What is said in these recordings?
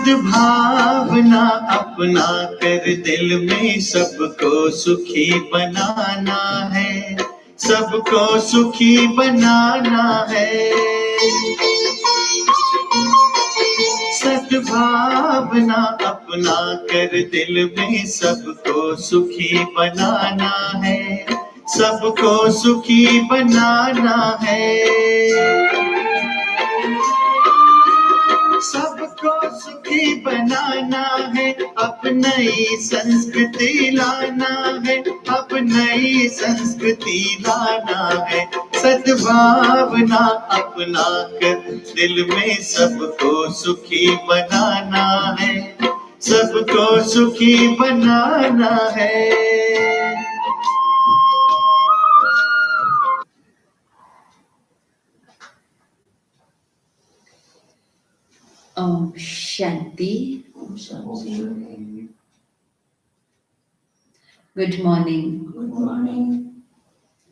सद्भावना अपना कर दिल में सबको सुखी बनाना है, सबको सुखी बनाना है। सद्भावना अपना कर दिल में सबको सुखी बनाना है, सबको सुखी बनाना है। सबको सुखी बनाना है, अब नई संस्कृति लाना है, अब नई संस्कृति लाना है। सद्भावना अपना कर दिल में सबको सुखी बनाना है, सबको सुखी बनाना है। ओम शांति। Good morning.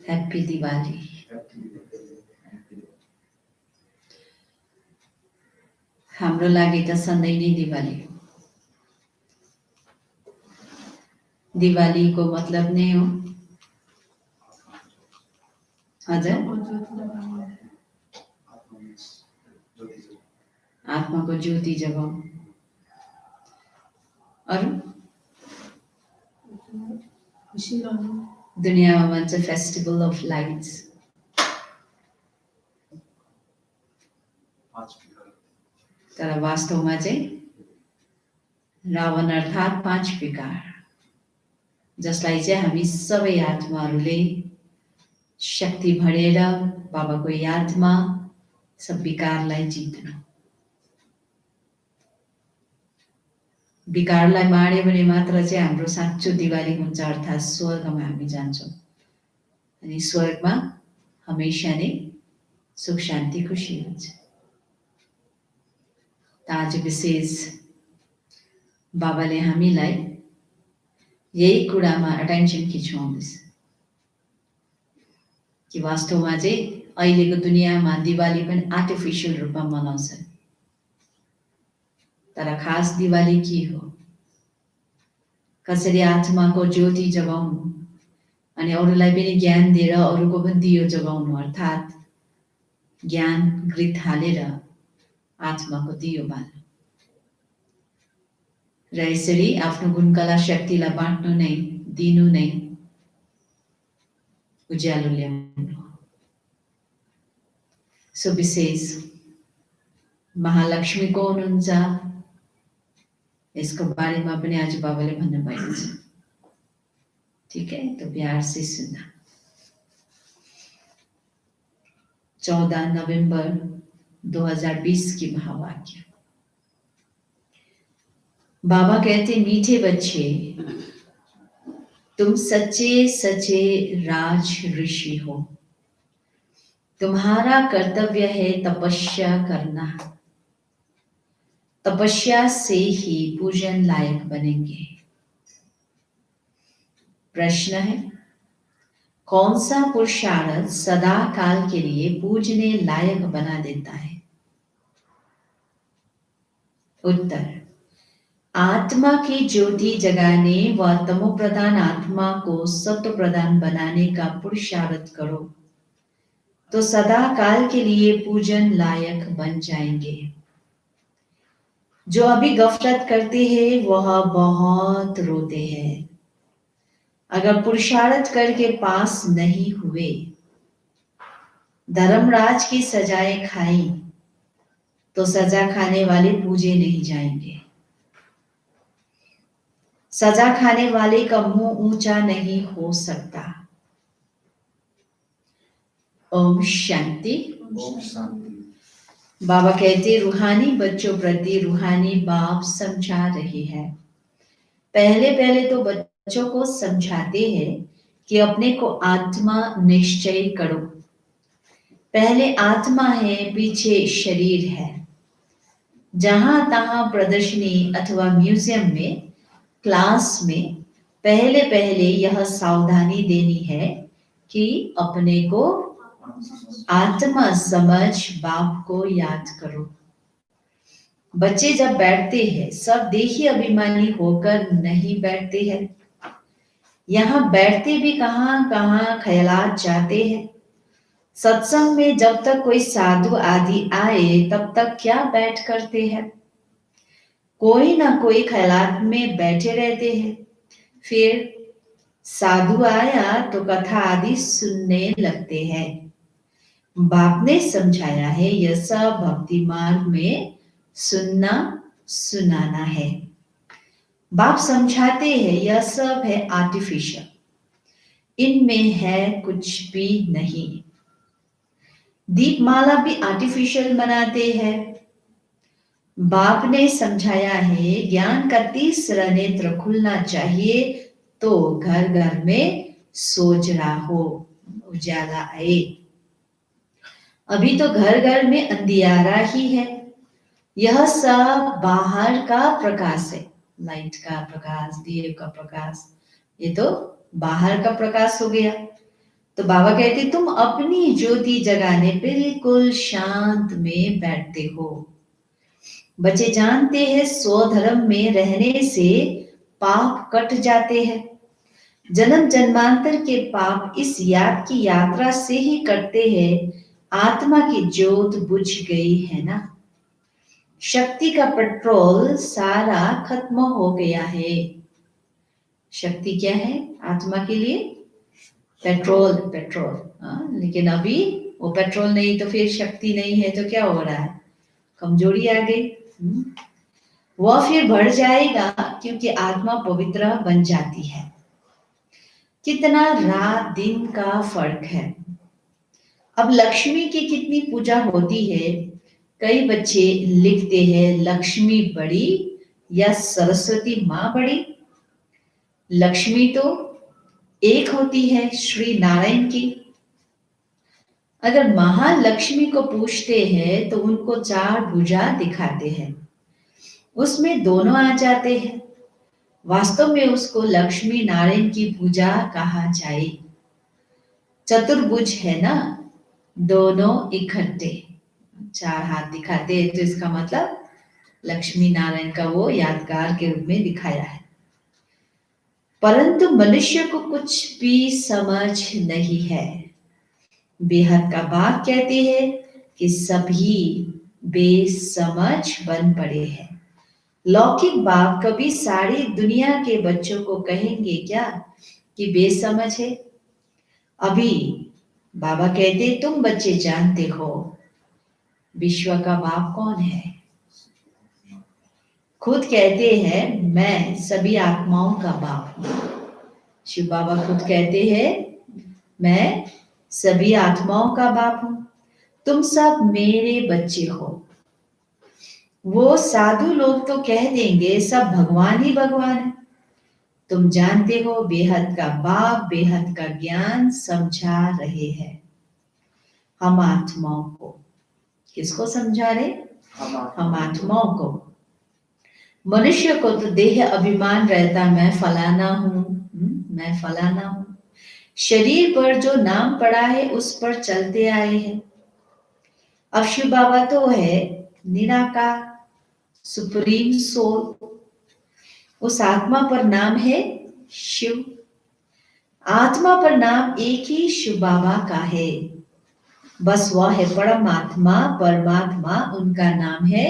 हैप्पी दिवाली। हाम्रो लागि त सधैँ नै दिवाली हो। दिवालीको मतलब नै हो हजुर आत्माको ज्योति जगाउनु। अरू दुनियामा भन्छ फेस्टिभल अफ लाइट्स। तर वास्तवमा चाहिँ रावण अर्थात् 5 विकार, जसलाई चाहिँ हामी सबै आत्माहरूले शक्ति भरेर बाबाको यादमा सब विकारलाई जित्नु। विकारलाई माड्यो भने मात्र चाहिँ हाम्रो साँचो दिवाली हुन्छ, अर्थात् स्वर्गमा हामी जान्छौँ। अनि स्वर्गमा हमेशा नै सुख शान्ति खुसी हुन्छ। आज विशेष बाबाले हामीलाई यही कुरामा अटेन्सन खिचाउँदैछ कि वास्तवमा चाहिँ अहिलेको दुनियाँमा दिवाली पनि आर्टिफिसियल रूपमा मनाउँछ। तर खास दिवाली के हो? कसरी आत्माको ज्योति जगाउनु अनि अरूलाई पनि ज्ञान दिएर अरूको पनि दियो जगाउनु, अर्थात् ज्ञान घृत हालेर आत्माको दियो बाल्नु र यसरी आफ्नो गुणकला शक्तिलाई बाँड्नु नै, दिनु नै उज्यालो ल्याउनु। सो विशेष महालक्ष्मी को हुनुहुन्छ यसको बारेमा पनि आज बाबाले भन्नुभएको छ। ठीक है, तो प्यार से सुनना। 14 नवंबर 2020 की महावाक्य। बाबा कहते, मीठे बच्चे, तुम सच्चे सच्चे राज ऋषि हो। तुम्हारा कर्तव्य है तपस्या करना। तपस्या से ही पूजन लायक बनेंगे। प्रश्न है, कौन सा पुरुषार्थ सदा काल के लिए पूजने लायक बना देता है? उत्तर, आत्मा की ज्योति जगाने व तमो प्रधान आत्मा को सत्व प्रधान बनाने का पुरुषार्थ करो तो सदा काल के लिए पूजन लायक बन जाएंगे। जो अभी गफलत करते हैं वह बहुत रोते हैं। अगर पुरुषार्थ करके पास नहीं हुए, धर्मराज की सजाएं खाई तो सजा खाने वाले पूजे नहीं जाएंगे। सजा खाने वाले का मुंह ऊंचा नहीं हो सकता। ओम शांति। बाबा कहते, रूहानी बच्चों प्रति रूहानी बाप समझा रहे हैं। पहले पहले तो बच्चों को समझाते हैं कि अपने को आत्मा निश्चय करो। पहले आत्मा है, पीछे शरीर है। जहां तहां प्रदर्शनी अथवा म्यूजियम में, क्लास में पहले पहले यह सावधानी देनी है कि अपने को आत्मा समझ बाप को याद करो। बच्चे जब बैठते हैं सब देखी अभिमानी होकर नहीं बैठते हैं। यहाँ बैठते भी कहाँ कहाँ ख्यालात जाते हैं। सत्संग में जब तक कोई साधु आदि आए तब तक क्या बैठ करते हैं, कोई ना कोई ख्यालात में बैठे रहते हैं। फिर साधु आया तो कथा आदि सुनने लगते हैं। बाप ने समझाया है यह सब भक्ति मार्ग में सुनना सुनाना है। बाप समझाते हैं यह सब है आर्टिफिशियल, इनमें है कुछ भी नहीं। दीपमाला भी आर्टिफिशियल बनाते हैं। बाप ने समझाया है ज्ञान का तीसरा नेत्र खुलना चाहिए तो घर घर में सोजरा हो, उजाला आए। अभी तो घर घर में अंधियारा ही है। यह सब बाहर का प्रकाश है, लाइट का प्रकाश, दिए का प्रकाश, ये तो बाहर का प्रकाश हो गया। तो बाबा कहते तुम अपनी ज्योति जगाने बिल्कुल शांत में बैठते हो। बच्चे जानते हैं स्वधर्म में रहने से पाप कट जाते हैं। जन्म जन्मांतर के पाप इस याद की यात्रा से ही कटते हैं। आत्मा की ज्योत बुझ गई है ना, शक्ति का पेट्रोल सारा खत्म हो गया है। शक्ति क्या है आत्मा के लिए? Petrol, petrol. लेकिन अभी वो पेट्रोल नहीं तो फिर शक्ति नहीं है तो क्या हो रहा है? कमजोरी आ गई। वह फिर बढ़ जाएगा क्योंकि आत्मा पवित्र बन जाती है। कितना रात दिन का फर्क है। अब लक्ष्मी की कितनी पूजा होती है। कई बच्चे लिखते हैं लक्ष्मी बड़ी या सरस्वती माँ बड़ी। लक्ष्मी तो एक होती है, श्री नारायण की। अगर महालक्ष्मी को पूछते हैं तो उनको चार भुजा दिखाते हैं, उसमें दोनों आ जाते हैं। वास्तव में उसको लक्ष्मी नारायण की पूजा कहा जाए। चतुर्भुज है ना, दोनों इकट्ठे चार हाथ दिखाते हैं तो इसका मतलब लक्ष्मी नारायण का वो यादगार के रूप में दिखाया है। परंतु मनुष्य को कुछ भी समझ नहीं है। बेहद का बाप कहते हैं कि सभी बेसमझ बन पड़े हैं। लौकिक बाप कभी सारी दुनिया के बच्चों को कहेंगे क्या कि बेसमझ है? अभी बाबा कहते तुम बच्चे जानते हो विश्व का बाप कौन है। खुद कहते हैं मैं सभी आत्माओं का बाप हूं। शिव बाबा खुद कहते हैं मैं सभी आत्माओं का बाप हूं, तुम सब मेरे बच्चे हो। वो साधु लोग तो कह देंगे सब भगवान ही भगवान है। तुम जानते हो बेहद का बाप बेहद का ज्ञान समझा रहे हैं हम आत्माओं को। किसको समझा रहे? हम आत्माओं को। मनुष्य को तो देह अभिमान रहता मैं फलाना हूं, मैं फलाना हूं। शरीर पर जो नाम पड़ा है उस पर चलते आए हैं। अब शिव बाबा तो है निराकार सुप्रीम सोल, उस आत्मा पर नाम है शिव। आत्मा पर नाम एक ही शिव बाबा का है, बस वह है परमात्मा। परमात्मा उनका नाम है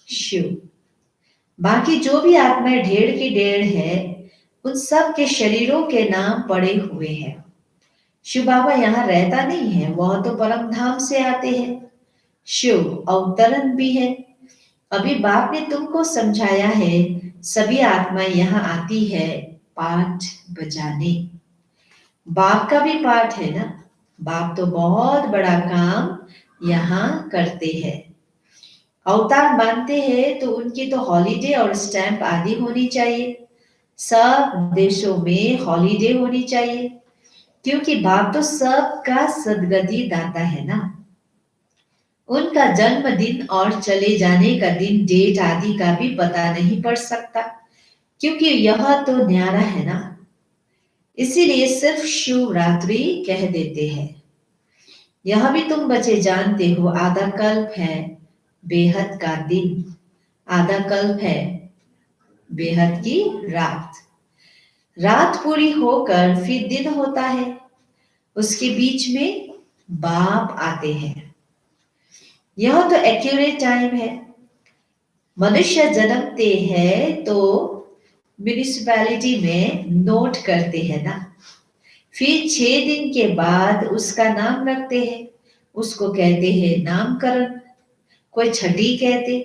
शिव। बाकी जो भी आत्माएं ढेर की ढेर है उन सब के शरीरों के नाम पड़े हुए हैं। शिव बाबा यहाँ रहता नहीं है, वह तो परम धाम से आते हैं। शिव अवतरण भी है। अभी बाप ने तुमको समझाया है सभी आत्माएं यहाँ आती है पाठ बजाने। बाप का भी पाठ है ना, बाप तो बहुत बड़ा काम यहाँ करते हैं। अवतार मानते हैं तो उनकी तो हॉलीडे और स्टैंप आदि होनी चाहिए। सब देशों में हॉलीडे होनी चाहिए क्योंकि बाप तो सबका सदगति दाता है ना। उनका जन्मदिन और चले जाने का दिन डेट आदि का भी पता नहीं पड़ सकता क्योंकि यह तो न्यारा है ना। इसीलिए सिर्फ शिवरात्रि कह देते हैं। यह भी तुम बच्चे जानते हो आधा कल्प है बेहद का दिन। आधा कल्प है बेहद की रात। रात पूरी होकर फिर दिन होता है, उसके बीच में बाप आते हैं। यह तो एक्यूरेट टाइम है। मनुष्य जन्मते हैं तो म्यूनिसिपैलिटी में नोट करते हैं ना, फिर 6 दिन के बाद उसका नाम रखते हैं, उसको कहते हैं नामकरण। कोई छठी कहते,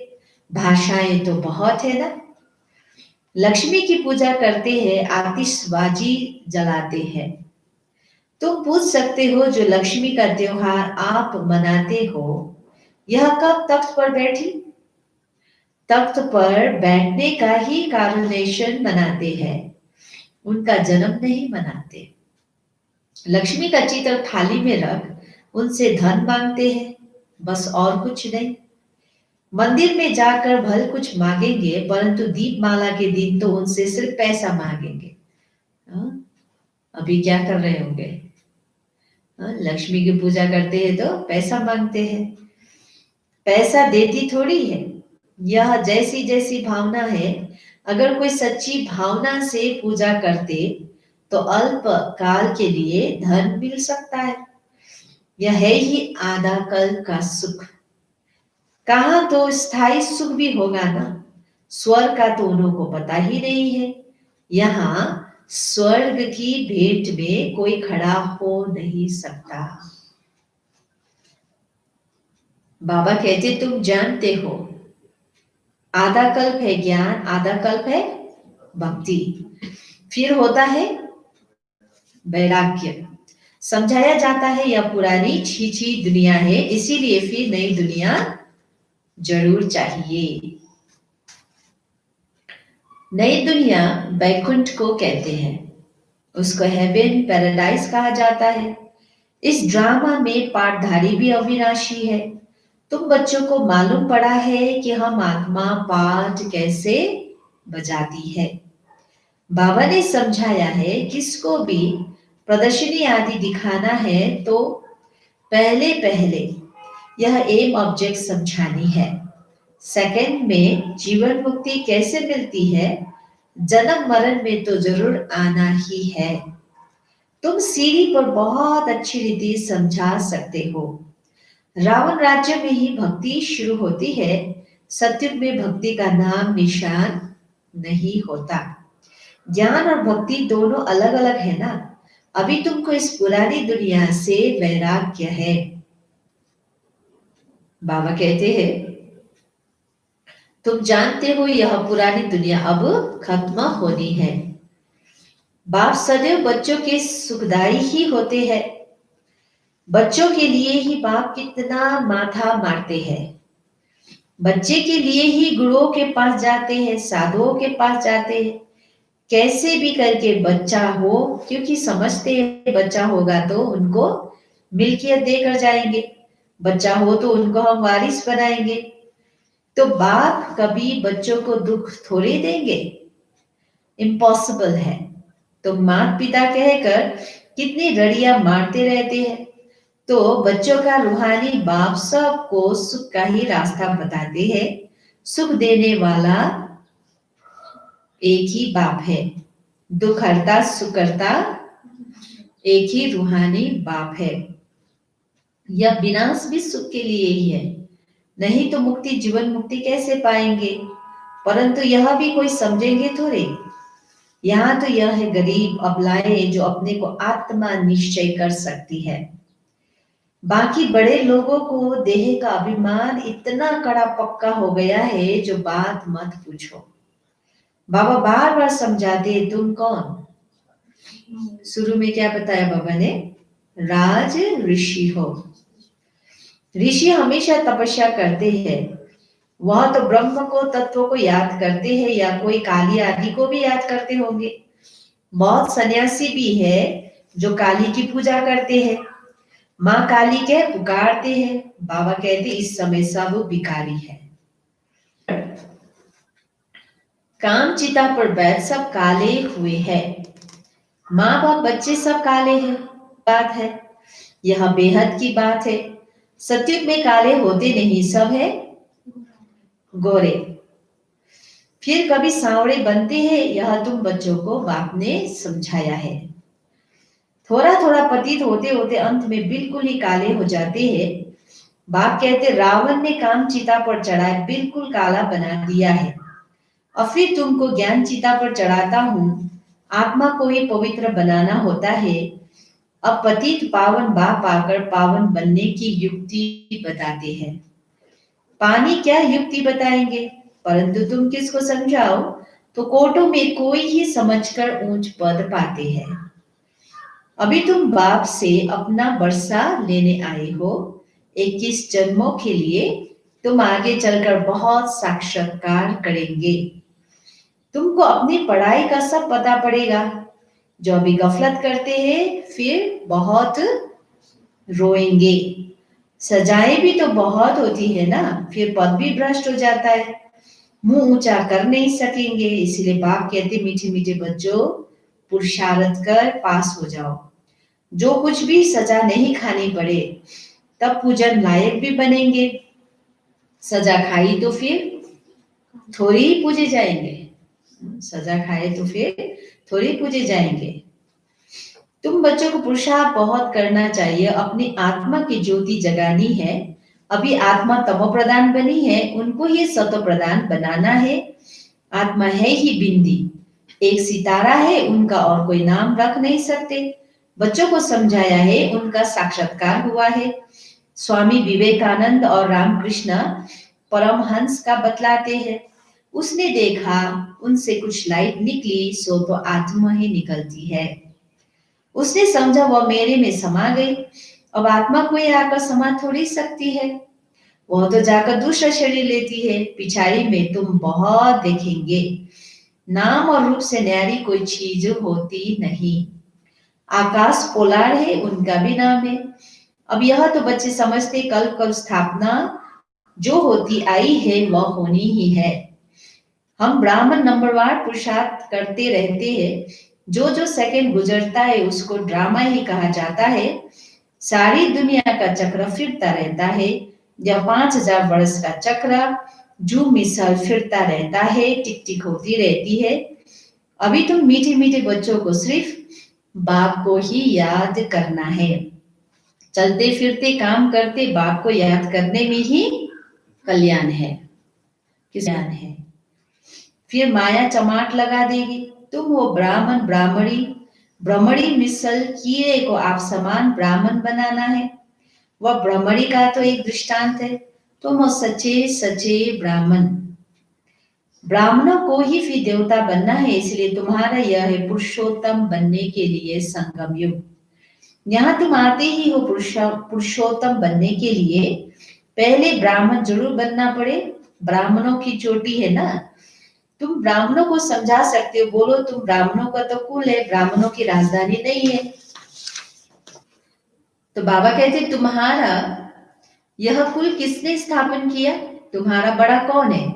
भाषाएं तो बहुत है ना। लक्ष्मी की पूजा करते हैं, आतिशबाजी जलाते हैं। तुम पूछ सकते हो जो लक्ष्मी का त्योहार आप मनाते हो, यह कब तख्त पर बैठी? तख्त पर बैठने का ही कारुनेशन मनाते हैं, उनका जन्म नहीं मनाते। लक्ष्मी का चित्र थाली में रख उनसे धन मांगते हैं, बस और कुछ नहीं। मंदिर में जाकर भल कुछ मांगेंगे, परंतु दीपमाला के दिन तो उनसे सिर्फ पैसा मांगेंगे। हाँ? अभी क्या कर रहे होंगे? हाँ? लक्ष्मी की पूजा करते हैं तो पैसा मांगते हैं। पैसा देती थोड़ी है। यह जैसी जैसी भावना है, अगर कोई सच्ची भावना से पूजा करते तो अल्प काल के लिए धन मिल सकता है। यह है ही आधा कल का सुख। कहा तो स्थायी सुख भी होगा ना, स्वर्ग का तो उन्हों को पता ही नहीं है। यहाँ स्वर्ग की भेंट में कोई खड़ा हो नहीं सकता। बाबा कहते तुम जानते हो, आधा कल्प है ज्ञान, आधा कल्प है भक्ति, फिर होता है वैराग्य। समझाया जाता है यह पुरानी छीछी दुनिया है, इसीलिए फिर नई दुनिया जरूर चाहिए। नई दुनिया बैकुंठ को कहते हैं, उसको हेवन पैराडाइज कहा जाता है। इस ड्रामा में पाठधारी भी अविनाशी है। तुम बच्चों को मालूम पड़ा है कि हम आत्मा पाठ कैसे बजाती है। बाबा ने समझाया है किसको भी प्रदर्शनी आदि दिखाना है तो पहले पहले यह एम ऑब्जेक्ट समझानी है। सेकंड में जीवन मुक्ति कैसे मिलती है, जन्म मरण में तो जरूर आना ही है। तुम सीढ़ी पर बहुत अच्छी रीति समझा सकते हो। रावण राज्य में ही भक्ति शुरू होती है, सत्युग में भक्ति का नाम निशान नहीं होता। ज्ञान और भक्ति दोनों अलग अलग है ना। अभी तुमको इस पुरानी दुनिया से वैराग्य है। बाबा कहते हैं तुम जानते हो यह पुरानी दुनिया अब खत्म होनी है। बाप सदैव बच्चों के सुखदाई ही होते हैं। बच्चों के लिए ही बाप कितना माथा मारते हैं। बच्चे के लिए ही गुरुओं के पास जाते हैं, साधुओं के पास जाते हैं, कैसे भी करके बच्चा हो, क्योंकि समझते हैं बच्चा होगा तो उनको मिल्कियत देकर जाएंगे, बच्चा हो तो उनको हम वारिस बनाएंगे। तो बाप कभी बच्चों को दुख थोड़े देंगे, इम्पॉसिबल है। तो माता पिता कहकर कितनी रड़ियां मारते रहते हैं। तो बच्चों का रूहानी बाप सबको सुख का ही रास्ता बताते हैं। सुख देने वाला एक ही बाप है, दुख हरता सुख करता एक ही रूहानी बाप है। यह विनाश भी सुख के लिए ही है, नहीं तो मुक्ति जीवन मुक्ति कैसे पाएंगे। परंतु यह भी कोई समझेंगे थोड़े। यहाँ तो यह है गरीब अबलाएं जो अपने को आत्मा निश्चय कर सकती है। बाकी बड़े लोगों को देह का अभिमान इतना कड़ा पक्का हो गया है जो बात मत पूछो। बाबा बार बार समझाते तुम कौन। शुरू में क्या बताया बाबा ने, राज ऋषि हो। ऋषि हमेशा तपस्या करते हैं, वह तो ब्रह्म को तत्व को याद करते हैं या कोई काली आदि को भी याद करते होंगे। बहुत सन्यासी भी है जो काली की पूजा करते हैं, माँ काली के पुकारते हैं। बाबा कहते इस समय सब भिखारी है। काम चिता पर बैठ सब काले हुए हैं, माँ बाप बच्चे सब काले हैं। बात है यह बेहद की बात है। सत्युग में काले होते नहीं, सब है गोरे। फिर कभी सांवरे बनते हैं, यह तुम बच्चों को बाप ने समझाया है। थोड़ा थोड़ा पतित होते होते अंत में बिल्कुल ही काले हो जाते हैं। बाप कहते रावण ने काम चिता पर चढ़ाए बिल्कुल काला बना दिया है, और फिर तुमको ज्ञान चिता पर चढ़ाता हूँ। आत्मा को ही पवित्र बनाना होता है। अब पतित पावन बाप आकर पावन बनने की युक्ति बताते हैं। पानी क्या युक्ति बताएंगे, परंतु तुम किसको समझाओ तो कोटों में कोई ही समझकर ऊंच पद पाते हैं। अभी तुम बाप से अपना वर्षा लेने आए हो। 21 जन्मों के लिए तुम आगे चलकर बहुत साक्षात्कार करेंगे। तुमको अपनी पढ़ाई का सब पता पड़ेगा। जो अभी गफलत करते हैं फिर बहुत रोएंगे। सजाएं भी तो बहुत होती है ना, फिर पद भी भ्रष्ट हो जाता है, मुंह ऊंचा कर नहीं सकेंगे। इसलिए बाप कहते मीठे मीठे बच्चों, पुरुषार्थ कर पास हो जाओ। जो कुछ भी सजा नहीं खानी पड़े, तब पूजन लायक भी बनेंगे। सजा खाई तो फिर थोड़ी ही पूजे जाएंगे। सजा खाए तो फिर थोड़ी पूजे जाएंगे। तुम बच्चों को पुरुषार्थ बहुत करना चाहिए, अपनी आत्मा की ज्योति जगानी है। अभी आत्मा तमो प्रधान बनी है, उनको ही सतो प्रधान बनाना है। आत्मा है ही बिंदी, एक सितारा है, उनका और कोई नाम रख नहीं सकते। बच्चों को समझाया है, उनका साक्षात्कार हुआ है। स्वामी विवेकानंद और रामकृष्ण परमहंस का बतलाते हैं। उसने देखा उनसे कुछ लाइट निकली, सो तो आत्मा ही निकलती है। उसने समझा वह मेरे में समा गई। अब आत्मा कोई आकर समा थोड़ी सकती है, वह तो जाकर दूसरा शरीर लेती है। पिछाड़ी में तुम बहुत देखेंगे, नाम और रूप से न्यारी कोई चीज होती नहीं। आकाश पोलार है, उनका भी नाम है। अब यह तो बच्चे समझते कल्प कल्प स्थापना जो होती आई है वह होनी ही है। हम ब्राह्मण नंबरवार पुरुषार्थ करते रहते हैं। जो जो सेकंड गुजरता है उसको ड्रामा ही कहा जाता है। सारी दुनिया का चक्र फिरता रहता है। यह 5000 वर्ष का चक्र जू मिसाल फिरता रहता है, टिक टिक होती रहती है। अभी तुम मीठे मीठे बच्चों को सिर्फ बाप को ही याद करना है। चलते फिरते काम करते बाप को याद करने में ही कल्याण है, कल्याण है। फिर माया चमाट लगा देगी। तुम हो ब्राह्मण ब्राह्मणी, ब्रह्मणी मिसल कीड़े को आप समान ब्राह्मण बनाना है। वह ब्रह्मणी का तो एक दृष्टांत है। तुम हो सच्चे सच्चे ब्राह्मण। ब्राह्मणों को ही फिर देवता बनना है, इसलिए तुम्हारा यह है पुरुषोत्तम बनने के लिए संगम युग। यहाँ तुम आते ही हो पुरुषोत्तम बनने के लिए। पहले ब्राह्मण जरूर बनना पड़े, ब्राह्मणों की चोटी है ना। तुम ब्राह्मणों को समझा सकते हो, बोलो तुम ब्राह्मणों का तो कुल है, ब्राह्मणों की राजधानी नहीं है। तो बाबा कहते तुम्हारा यह कुल किसने स्थापन किया, तुम्हारा बड़ा कौन है।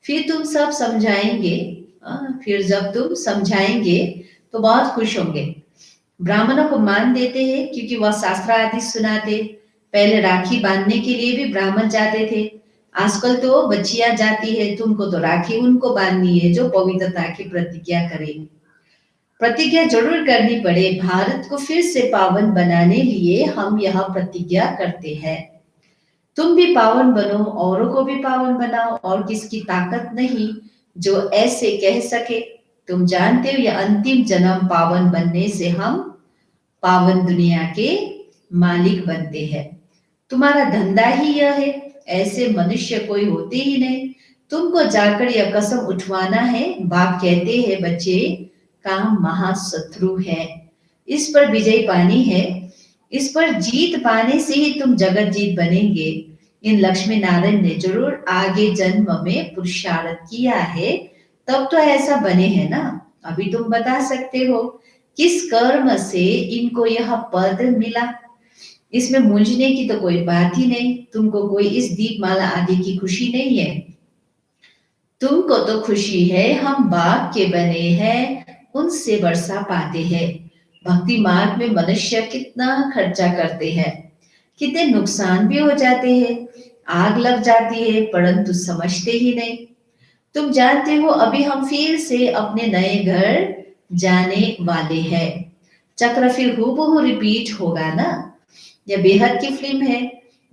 फिर तुम सब समझाएंगे। फिर जब तुम समझाएंगे तो बहुत खुश होंगे। ब्राह्मणों को मान देते हैं क्योंकि वह शास्त्र आदि सुनाते। पहले राखी बांधने के लिए भी ब्राह्मण जाते थे, आजकल तो बच्चियां जाती है। तुमको तो राखी उनको बांधनी है जो पवित्रता की प्रतिज्ञा करे। प्रतिज्ञा जरूर करनी पड़े। भारत को फिर से पावन बनाने लिए हम यह प्रतिज्ञा करते हैं। तुम भी पावन बनो, औरों को भी पावन बनाओ, और किसकी ताकत नहीं जो ऐसे कह सके। तुम जानते हो यह अंतिम जन्म पावन बनने से हम पावन दुनिया के मालिक बनते हैं। तुम्हारा धंधा ही यह है, ऐसे मनुष्य कोई होते ही नहीं। तुमको जाकर यह कसम उठवाना है। बाप कहते हैं बच्चे, काम महाशत्रु है, इस पर विजय पानी है। इस पर जीत पाने से ही तुम जगत जीत बनेंगे। इन लक्ष्मी नारायण ने जरूर आगे जन्म में पुरुषार्थ किया है, तब तो ऐसा बने हैं ना। अभी तुम बता सकते हो किस कर्म से इनको यह पद मिला। इसमें मूंझने की तो कोई बात ही नहीं। तुमको कोई इस दीपमाला आदि की खुशी नहीं है। तुमको तो खुशी है हम बाप के बने हैं, उनसे वर्षा पाते हैं। भक्ति मार्ग में मनुष्य कितना खर्चा करते हैं, कितने नुकसान भी हो जाते हैं, आग लग जाती है, परंतु समझते ही नहीं। तुम जानते हो अभी हम फिर से अपने नए घर जाने वाले हैं। चक्र फिर हूबहू रिपीट होगा ना। यह बेहद की फिल्म है,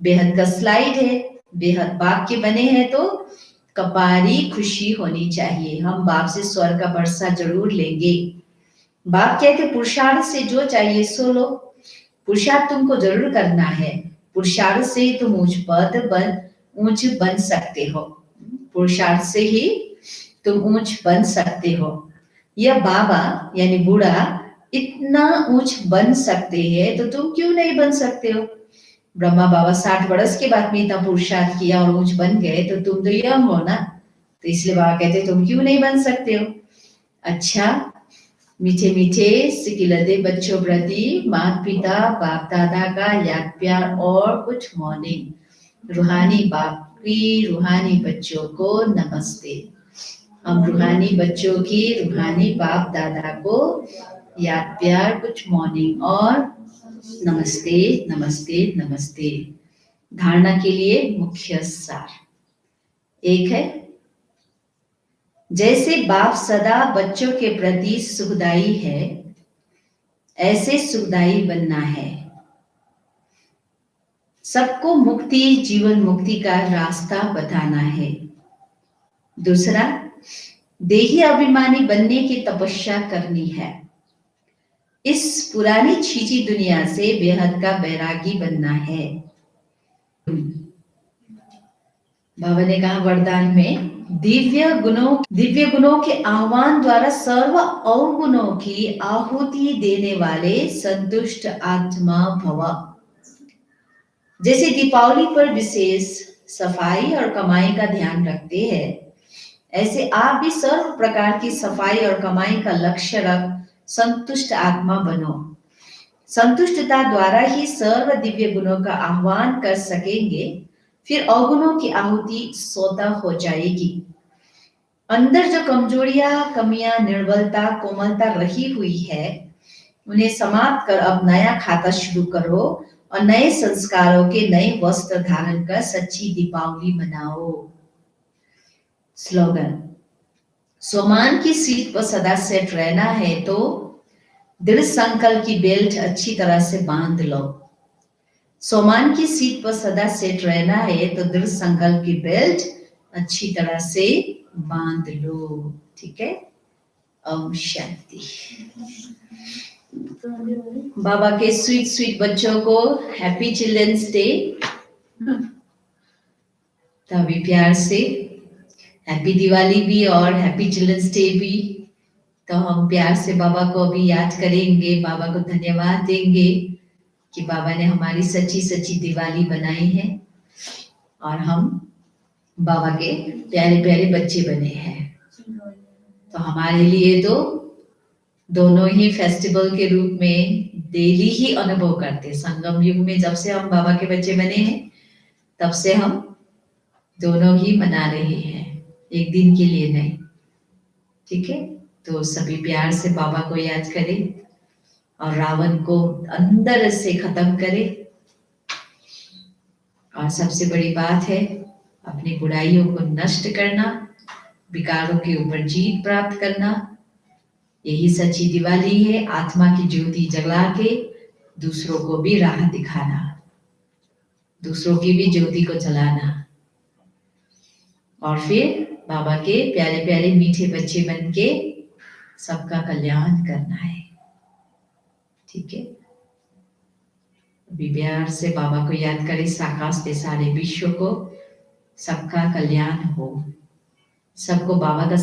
बेहद का स्लाइड है, बेहद बाप के बने हैं तो कपारी खुशी होनी चाहिए। हम बाप से स्वर का वर्षा जरूर लेंगे। बाप कहते पुरुषार्थ से जो चाहिए सो लो। पुरुषार्थ तुमको जरूर करना है। पुरुषार्थ से तुम ऊंच बन सकते हो। पुरुषार्थ से ही तुम ऊंच बन सकते हो। यह बाबा यानी बूढ़ा इतना ऊंच बन सकते हैं तो तुम क्यों नहीं बन सकते हो? ब्रह्मा बाबा 60 वर्ष के बाद में इतना पुरुषार्थ किया और ऊंच बन गए तो तुम तो यंग हो ना, तो इसलिए बाबा कहते तुम क्यों नहीं बन सकते हो? अच्छा, मीठे मीठे सिकिलदे बच्चों प्रति माता पिता बाप दादा का याद प्यार और कुछ मॉर्निंग। रूहानी बाप की रूहानी बच्चों को नमस्ते। हम रूहानी बच्चों की रूहानी बाप दादा को याद प्यार कुछ मॉर्निंग और नमस्ते नमस्ते नमस्ते। धारणा के लिए मुख्य सार एक है, जैसे बाप सदा बच्चों के प्रति सुखदाई है, ऐसे सुखदाई बनना है। सबको मुक्ति जीवन मुक्ति का रास्ता बताना है। दूसरा, देही अभिमानी बनने की तपस्या करनी है। इस पुरानी छीची दुनिया से बेहद का बैरागी बनना है। बाबा ने कहा वरदान में दिव्य गुणों के आह्वान द्वारा सर्व अवगुणों की आहुति देने वाले संतुष्ट आत्मा भव। जैसे दीपावली पर विशेष सफाई और कमाई का ध्यान रखते हैं, ऐसे आप भी सर्व प्रकार की सफाई और कमाई का लक्ष्य रख संतुष्ट आत्मा बनो। संतुष्टता द्वारा ही सर्व दिव्य गुणों का आह्वान कर सकेंगे, फिर अवगुणों की आहुति स्वतः हो जाएगी। अंदर जो कमजोरियां कमियां निर्बलता कोमलता रही हुई है, उन्हें समाप्त कर अब नया खाता शुरू करो और नए संस्कारों के नए वस्त्र धारण कर सच्ची दीपावली मनाओ। स्लोगन, स्वमान की सीट पर सदा सेट रहना है तो दृढ़ संकल्प की बेल्ट अच्छी तरह से बांध लो। सोमान की सीट पर सदा सेट रहना है तो दृढ़ संकल्प की बेल्ट अच्छी तरह से बांध लो। ठीक है, ओम शांति। बाबा के स्वीट स्वीट बच्चों को हैप्पी चिल्ड्रंस डे। तभी प्यार से हैप्पी दिवाली भी और हैप्पी चिल्ड्रंस डे भी। तो हम प्यार से बाबा को अभी याद करेंगे, बाबा को धन्यवाद देंगे कि बाबा ने हमारी सच्ची सच्ची दिवाली बनाई है और हम बाबा के प्यारे प्यारे बच्चे बने हैं। तो हमारे लिए तो दोनों ही फेस्टिवल के रूप में डेली ही अनुभव करते। संगम युग में जब से हम बाबा के बच्चे बने हैं तब से हम दोनों ही मना रहे हैं, एक दिन के लिए नहीं। ठीक है, तो सभी प्यार से बाबा को याद करें और रावण को अंदर से खत्म करें। और सबसे बड़ी बात है अपनी बुराइयों को नष्ट करना, विकारों के ऊपर जीत प्राप्त करना। यही सच्ची दिवाली है, आत्मा की ज्योति जला के दूसरों को भी राह दिखाना, दूसरों की भी ज्योति को जलाना और फिर बाबा के प्यारे प्यारे मीठे बच्चे बन के सबका कल्याण करना है। ठीक है, अभी प्यार से बाबा को याद करें, साकाश के सारे विश्व को सबका कल्याण हो, सबको बाबा का